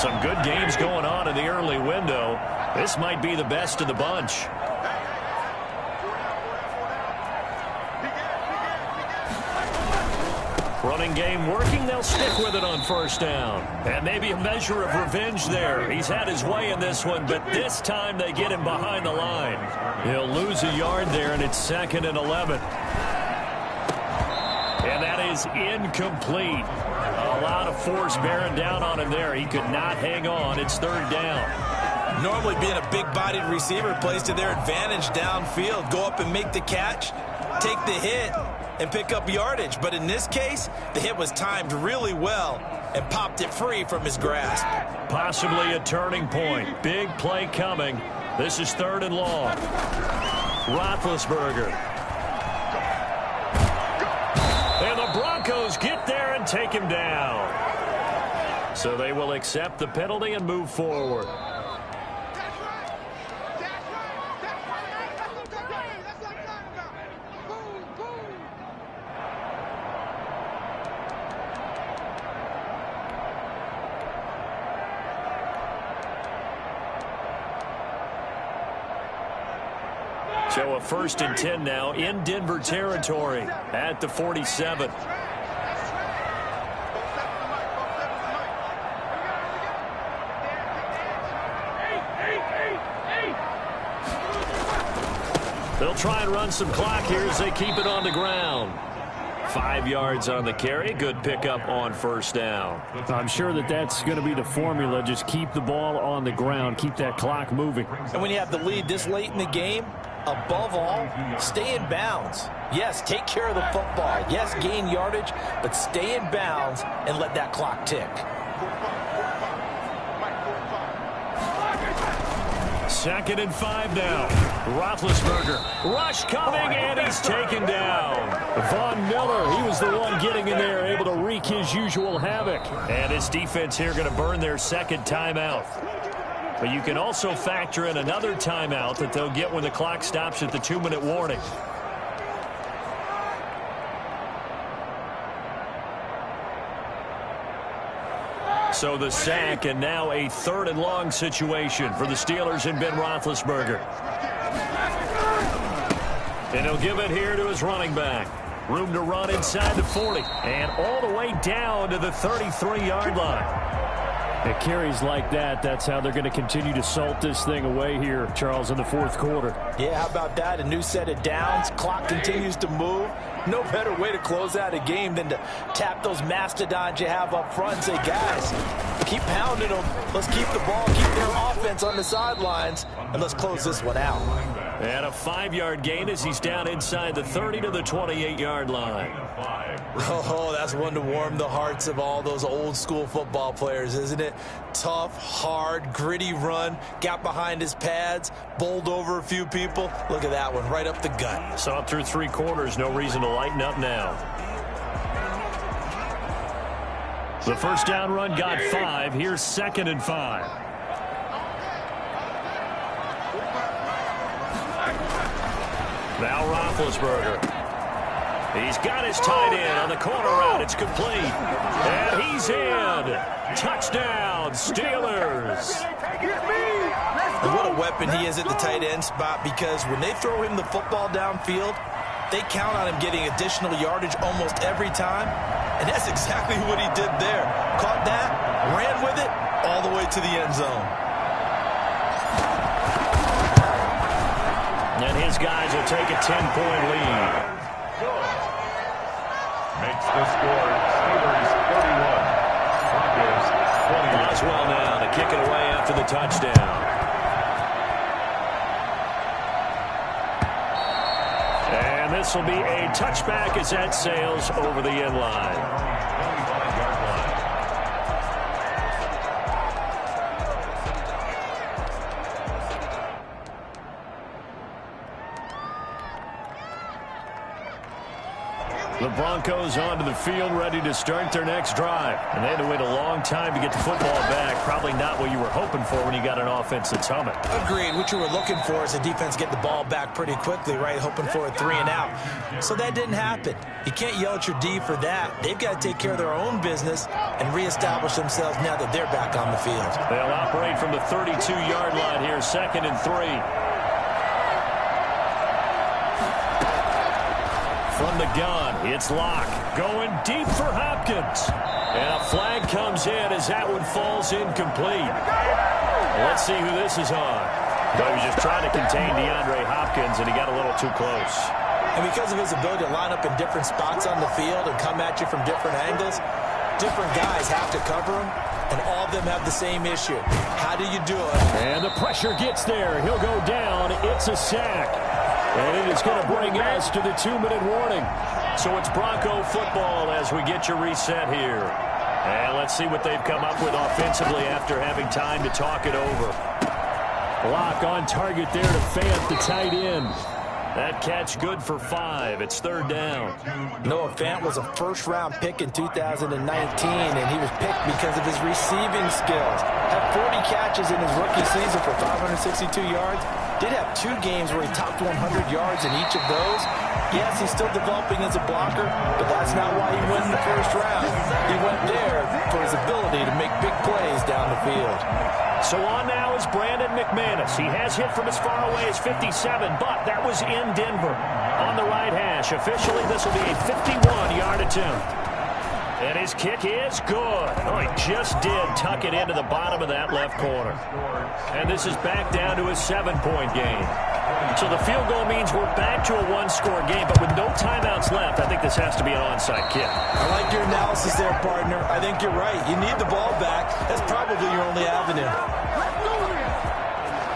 [SPEAKER 1] Some good games going on in the early window. This might be the best of the bunch. Running game working. They'll stick with it on first down. And maybe a measure of revenge there. He's had his way in this one, but this time they get him behind the line. He'll lose a yard there, and it's 2nd and 11. And that is incomplete. A lot of force bearing down on him there. He could not hang on. It's 3rd down.
[SPEAKER 2] Normally being a big-bodied receiver plays to their advantage downfield. Go up and make the catch, take the hit, and pick up yardage. But in this case, the hit was timed really well and popped it free from his grasp.
[SPEAKER 1] Possibly a turning point. Big play coming. This is 3rd and long. Roethlisberger. And the Broncos get there and take him down. So they will accept the penalty and move forward. So a 1st and 10 now in Denver territory at the 47. They'll try and run some clock here as they keep it on the ground. 5 yards on the carry. Good pickup on first down.
[SPEAKER 5] I'm sure that's going to be the formula. Just keep the ball on the ground. Keep that clock moving.
[SPEAKER 2] And when you have the lead this late in the game, above all, stay in bounds. Yes, take care of the football. Yes, gain yardage, but stay in bounds and let that clock tick.
[SPEAKER 1] 2nd and 5 now. Roethlisberger. Rush coming, and he's taken down. Von Miller, he was the one getting in there, able to wreak his usual havoc. And his defense here going to burn their 2nd timeout. But you can also factor in another timeout that they'll get when the clock stops at the 2-minute warning. So the sack, and now a 3rd and long situation for the Steelers and Ben Roethlisberger. And he'll give it here to his running back. Room to run inside the 40. And all the way down to the 33-yard line.
[SPEAKER 5] At carries like that, that's how they're going to continue to salt this thing away here, Charles, in the fourth quarter.
[SPEAKER 2] Yeah, how about that? A new set of downs. Clock continues to move. No better way to close out a game than to tap those mastodons you have up front and say, guys, keep pounding them. Let's keep the ball, keep their offense on the sidelines, and let's close this one out.
[SPEAKER 1] And a 5-yard gain as he's down inside the 30 to the 28-yard line.
[SPEAKER 2] Oh, that's one to warm the hearts of all those old-school football players, isn't it? Tough, hard, gritty run, got behind his pads, bowled over a few people. Look at that one, right up the gut.
[SPEAKER 1] Saw through 3 quarters, no reason to lighten up now. The first down run got 5. Here's 2nd and 5. Now Roethlisberger. He's got his tight end on the corner route. It's complete. And he's in. Touchdown, Steelers.
[SPEAKER 2] And what a weapon he is at the tight end spot, because when they throw him the football downfield, they count on him getting additional yardage almost every time. And that's exactly what he did there. Caught that, ran with it, all the way to the end zone.
[SPEAKER 1] And his guys will take a 10-point lead.
[SPEAKER 3] Makes the score Steelers 31. Broncos 20.
[SPEAKER 1] Boswell now to kick it away after the touchdown. And this will be a touchback as that sails over the end line.
[SPEAKER 3] 25-yard line.
[SPEAKER 5] The Broncos onto the field, ready to start their next drive. And they had to wait a long time to get the football back. Probably not what you were hoping for when you got an offense that's humming.
[SPEAKER 2] Agreed. What you were looking for is the defense get the ball back pretty quickly, right? Hoping for a 3 and out. So that didn't happen. You can't yell at your D for that. They've got to take care of their own business and reestablish themselves now that they're back on the field.
[SPEAKER 5] They'll operate from the 32-yard line here, 2nd and 3. From the gun, it's Locke going deep for Hopkins. And a flag comes in as that one falls incomplete. Let's see who this is on. But he was just trying to contain DeAndre Hopkins, and he got a little too close.
[SPEAKER 2] And because of his ability to line up in different spots on the field and come at you from different angles, different guys have to cover him, and all of them have the same issue. How do you do it?
[SPEAKER 5] And the pressure gets there. He'll go down. It's a sack. And it is going to bring us to the 2-minute warning. So it's Bronco football as we get your reset here. And let's see what they've come up with offensively after having time to talk it over. Locke on target there to Fant, the tight end. That catch good for 5. It's 3rd down.
[SPEAKER 2] Noah Fant was a first-round pick in 2019, and he was picked because of his receiving skills. Had 40 catches in his rookie season for 562 yards. Did have 2 games where he topped 100 yards in each of those. Yes, he's still developing as a blocker, but that's not why he went in the first round. He went there for his ability to make big plays down the field.
[SPEAKER 1] So on now is Brandon McManus. He has hit from as far away as 57, but that was in Denver. On the right hash, officially this will be a 51-yard attempt. And his kick is good. Oh, he just did tuck it into the bottom of that left corner. And this is back down to a 7-point game. So the field goal means we're back to a 1-score game, but with no timeouts left, I think this has to be an onside kick.
[SPEAKER 2] I like your analysis there, partner. I think you're right. You need the ball back. That's probably your only avenue.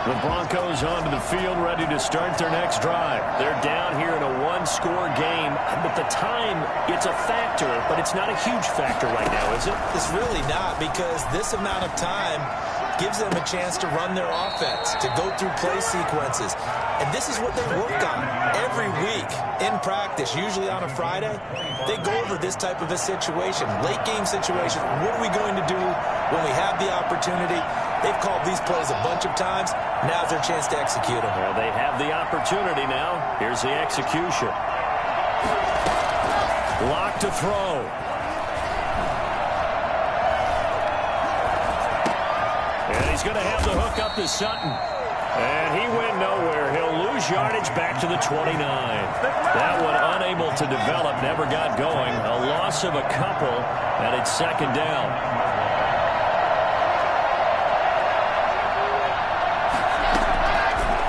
[SPEAKER 5] The Broncos onto the field, ready to start their next drive. They're down here in a 1-score game. But the time, it's a factor, but it's not a huge factor right now, is it?
[SPEAKER 2] It's really not, because this amount of time gives them a chance to run their offense, to go through play sequences. And this is what they work on every week in practice, usually on a Friday. They go over this type of a situation, late game situation. What are we going to do when we have the opportunity? They've called these plays a bunch of times. Now's their chance to execute them.
[SPEAKER 1] Well, they have the opportunity now. Here's the execution. Lock to throw. And he's going to have the hook up to Sutton. And he went nowhere. He'll lose yardage back to the 29. That one unable to develop, never got going. A loss of a couple, and it's 2nd down.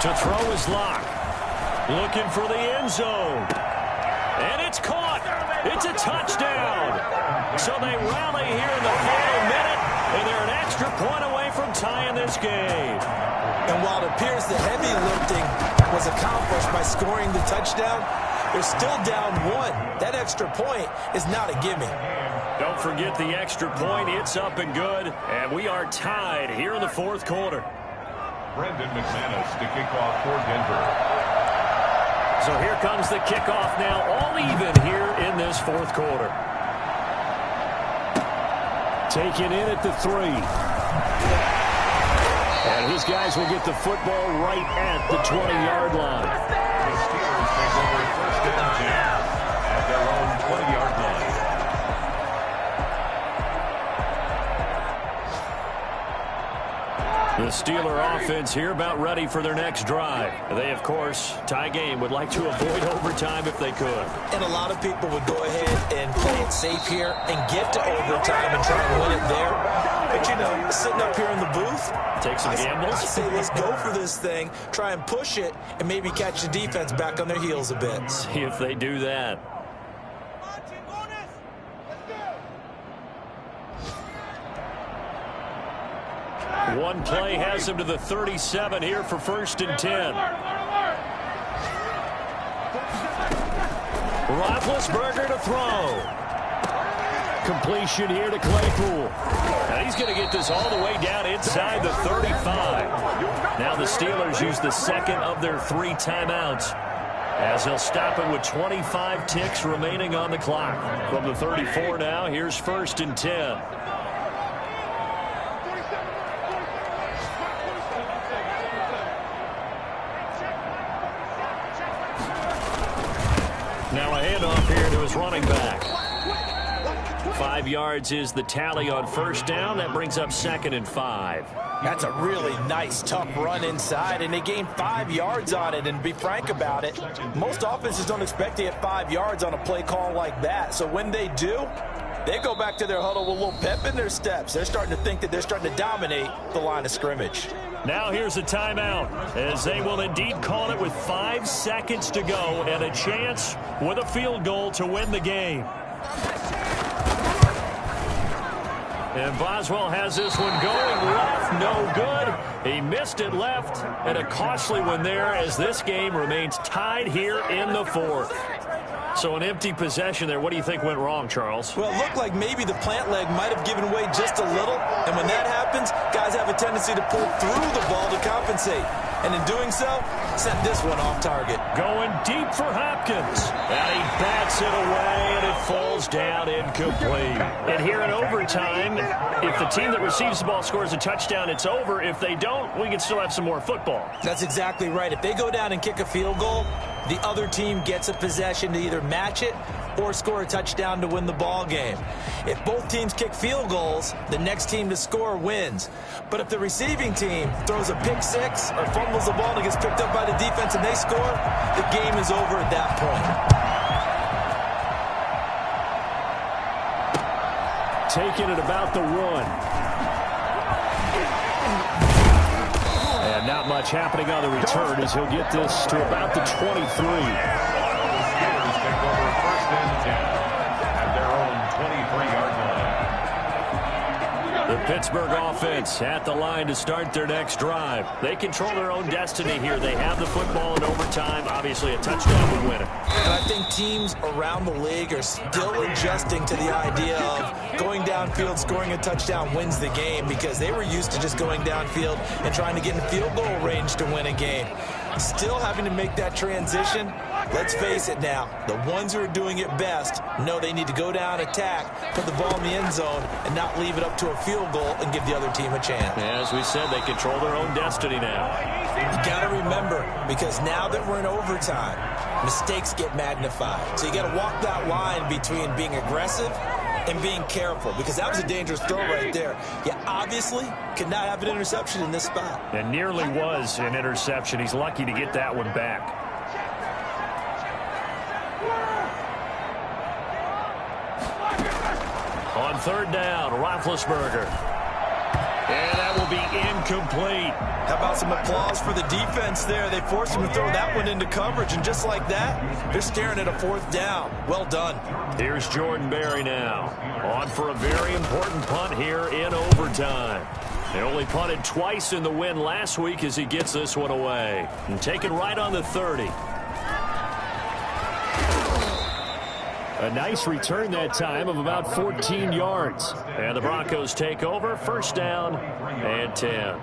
[SPEAKER 1] To throw his lock. Looking for the end zone. And it's caught. It's a touchdown. So they rally here in the final minute, and they're an extra point away from tying this game.
[SPEAKER 2] And while it appears the heavy lifting was accomplished by scoring the touchdown, they're still down one. That extra point is not a gimme.
[SPEAKER 1] Don't forget the extra point. It's up and good, and we are tied here in the fourth quarter.
[SPEAKER 3] Brendan McManus to kick off for Denver.
[SPEAKER 1] So here comes the kickoff now, all even here in this fourth quarter.
[SPEAKER 5] Taken in at the 3. And his guys will get the football right at the 20-yard line.
[SPEAKER 3] The Steelers take over first and 10 at their own 20-yard line.
[SPEAKER 1] The Steeler offense here about ready for their next drive. They, of course, tie game, would like to avoid overtime if they could.
[SPEAKER 2] And a lot of people would go ahead and play it safe here and get to overtime and try and win it there. But, you know, sitting up here in the booth,
[SPEAKER 1] take some gambles.
[SPEAKER 2] I say let's go for this thing, try and push it, and maybe catch the defense back on their heels a bit.
[SPEAKER 1] See if they do that. One play has him to the 37 here for first and 10. Roethlisberger to throw. Completion here to Claypool. And he's going to get this all the way down inside the 35. Now the Steelers use the second of their 3 timeouts, as they'll stop it with 25 ticks remaining on the clock. From the 34 now, here's first and 10. Now a handoff here to his running back. 5 yards is the tally on first down. That brings up second and 5.
[SPEAKER 2] That's a really nice, tough run inside, and they gained 5 yards on it. And to be frank about it, most offenses don't expect to get 5 yards on a play call like that. So when they do, they go back to their huddle with a little pep in their steps. They're starting to think that they're starting to dominate the line of scrimmage.
[SPEAKER 1] Now here's a timeout, as they will indeed call it with 5 seconds to go and a chance with a field goal to win the game. And Boswell has this one going left, no good. He missed it left, and a costly one there as this game remains tied here in the fourth. So an empty possession there. What do you think went wrong, Charles?
[SPEAKER 2] Well, it looked like maybe the plant leg might have given way just a little. And when that happens, guys have a tendency to pull through the ball to compensate. And in doing so, sent this one off target.
[SPEAKER 1] Going deep for Hopkins. And he bats it away, and it falls down incomplete. And here in overtime, if the team that receives the ball scores a touchdown, it's over. If they don't, we can still have some more football.
[SPEAKER 2] That's exactly right. If they go down and kick a field goal, the other team gets a possession to either match it or score a touchdown to win the ball game. If both teams kick field goals, the next team to score wins. But if the receiving team throws a pick six or fumbles the ball and it gets picked up by the defense and they score, the game is over at that point.
[SPEAKER 5] Taking it about the 1. And not much happening on the return as he'll get this to about the 23.
[SPEAKER 3] The Steelers take over first and 10 at their own 23-yard line.
[SPEAKER 1] The Pittsburgh offense at the line to start their next drive. They control their own destiny here. They have the football in overtime. Obviously, a touchdown would win it.
[SPEAKER 2] And I think teams around the league are still adjusting to the idea of going downfield, scoring a touchdown wins the game, because they were used to just going downfield and trying to get in field goal range to win a game. Still having to make that transition. Let's face it now, the ones who are doing it best know they need to go down, attack, put the ball in the end zone, and not leave it up to a field goal and give the other team a chance.
[SPEAKER 1] As we said, they control their own destiny now.
[SPEAKER 2] You got to remember, because now that we're in overtime, mistakes get magnified. So you got to walk that line between being aggressive and being careful, because that was a dangerous throw right there. You obviously could not have an interception in this spot.
[SPEAKER 1] And nearly was an interception. He's lucky to get that one back. On third down, Roethlisberger. And that will be incomplete.
[SPEAKER 2] How about some applause for the defense there? They forced him to throw that one into coverage, and just like that, they're staring at a 4th down. Well done.
[SPEAKER 1] Here's Jordan Berry now. On for a very important punt here in overtime. They only punted twice in the win last week as he gets this one away. And taken right on the 30. A nice return that time of about 14 yards. And the Broncos take over. 1st down and 10.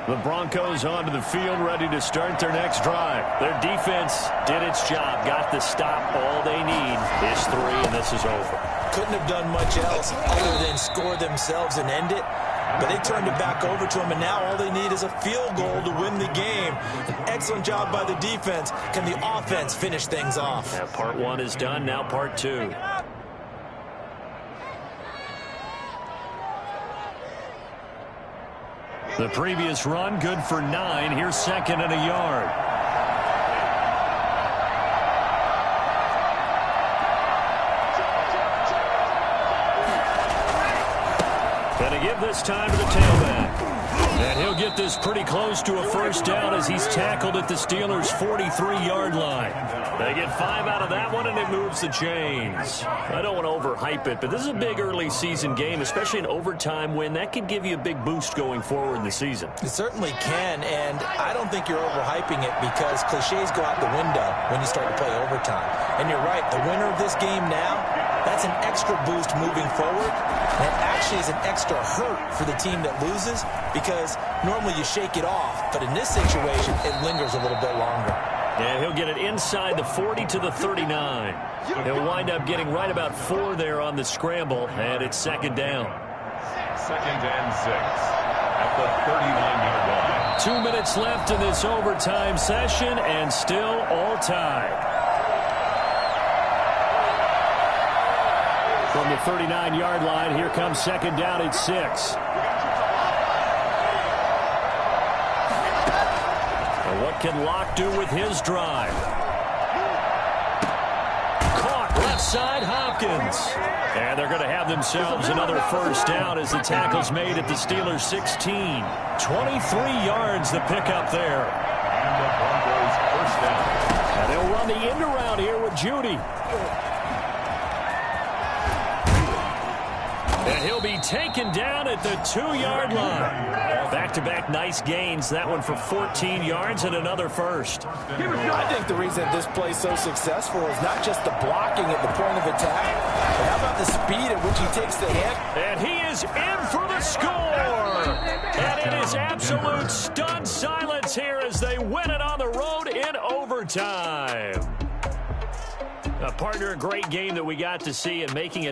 [SPEAKER 1] The Broncos onto the field, ready to start their next drive. Their defense did its job, got the stop. All they need is 3, and this is over.
[SPEAKER 2] Couldn't have done much else other than score themselves and end it. But they turned it back over to him, and now all they need is a field goal to win the game. An excellent job by the defense. Can the offense finish things off?
[SPEAKER 1] Yeah, part 1 is done, now part 2. The previous run, good for 9. Here's 2nd and a yard. And to give this time to the tailback. And he'll get this pretty close to a 1st down as he's tackled at the Steelers' 43-yard line. They get 5 out of that one, and it moves the chains. I don't want to overhype it, but this is a big early season game, especially an overtime win. That could give you a big boost going forward in the season.
[SPEAKER 2] It certainly can, and I don't think you're overhyping it because cliches go out the window when you start to play overtime. And you're right, the winner of this game now, that's an extra boost moving forward. And it actually is an extra hurt for the team that loses because normally you shake it off, but in this situation, it lingers a little bit longer.
[SPEAKER 1] And he'll get it inside the 40 to the 39. He'll wind up getting right about 4 there on the scramble, and it's 2nd down.
[SPEAKER 3] 2nd and 6 at the 39-yard line.
[SPEAKER 1] 2 minutes left in this overtime session, and still all tied. From the 39-yard line, here comes 2nd down at 6. What can Locke do with his drive? Caught left side, Hopkins. And they're going to have themselves another 1st down as the tackle's made at the Steelers' 16. 23 yards the pickup there.
[SPEAKER 3] And the Broncos' 1st down.
[SPEAKER 1] And they'll run the end around here with Judy. And he'll be taken down at the 2-yard line. Back-to-back nice gains. That one for 14 yards and another 1st.
[SPEAKER 2] I think the reason this play's so successful is not just the blocking at the point of attack, but how about the speed at which he takes the hit?
[SPEAKER 1] And he is in for the score. And it is absolute stunned silence here as they win it on the road in overtime. Partner, a great game that we got to see and making it